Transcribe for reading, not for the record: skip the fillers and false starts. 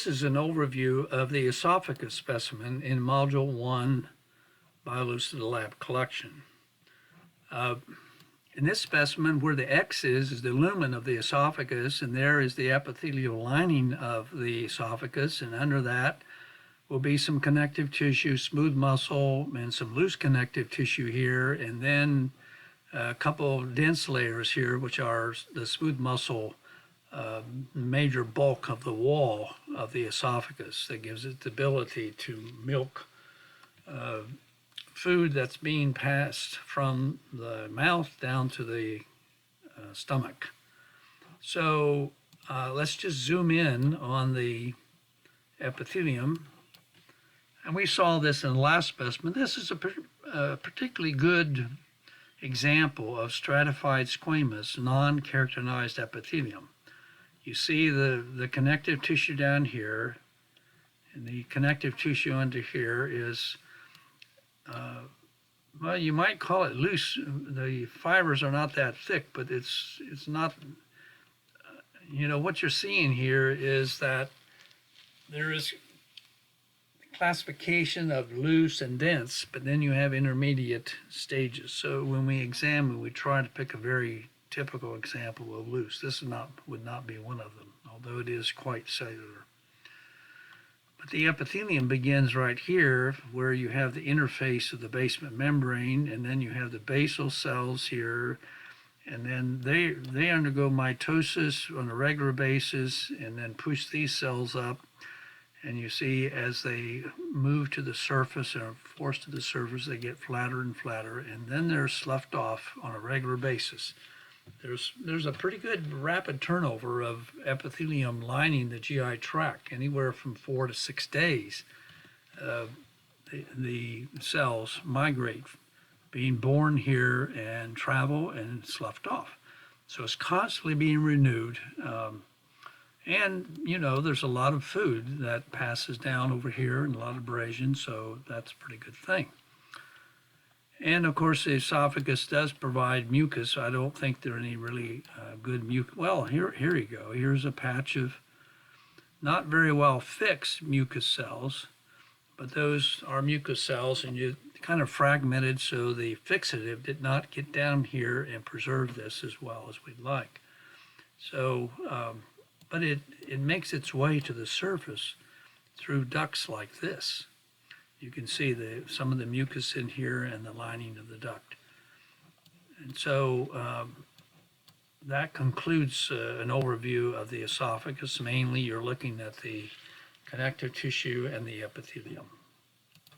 is an overview of the esophagus specimen in Module 1 Biolucid Lab collection. In this specimen, where the X is the lumen of the esophagus, and there is the epithelial lining of the esophagus, and under that will be some connective tissue, smooth muscle, and some loose connective tissue here, and then a couple of dense layers here, which are the smooth muscle, major bulk of the wall of the esophagus that gives it the ability to milk food that's being passed from the mouth down to the stomach. So let's just zoom in on the epithelium. And we saw this in the last specimen. This is a particularly good example of stratified squamous, non-keratinized epithelium. You see the connective tissue down here, and the connective tissue under here is, well, you might call it loose. The fibers are not that thick, but it's not, what you're seeing here is that there is classification of loose and dense, but then you have intermediate stages. So when we examine, we try to pick a very typical example of loose. This would not be one of them, although it is quite cellular. But the epithelium begins right here, where you have the interface of the basement membrane, and then you have the basal cells here, and then they undergo mitosis on a regular basis and then push these cells up. And you see as they move to the surface and are forced to the surface, they get flatter and flatter, and then they're sloughed off on a regular basis. There's a pretty good rapid turnover of epithelium lining the GI tract, anywhere from 4 to 6 days. The cells migrate, being born here and travel and sloughed off. So it's constantly being renewed. And, there's a lot of food that passes down over here and a lot of abrasion, so that's a pretty good thing. And, of course, the esophagus does provide mucus. I don't think there are any really good mucus. Well, here you go. Here's a patch of not very well fixed mucus cells, but those are mucus cells, and you kind of fragmented, so the fixative did not get down here and preserve this as well as we'd like. So, but it makes its way to the surface through ducts like this. You can see some of the mucus in here and the lining of the duct. And so that concludes an overview of the esophagus. Mainly you're looking at the connective tissue and the epithelium.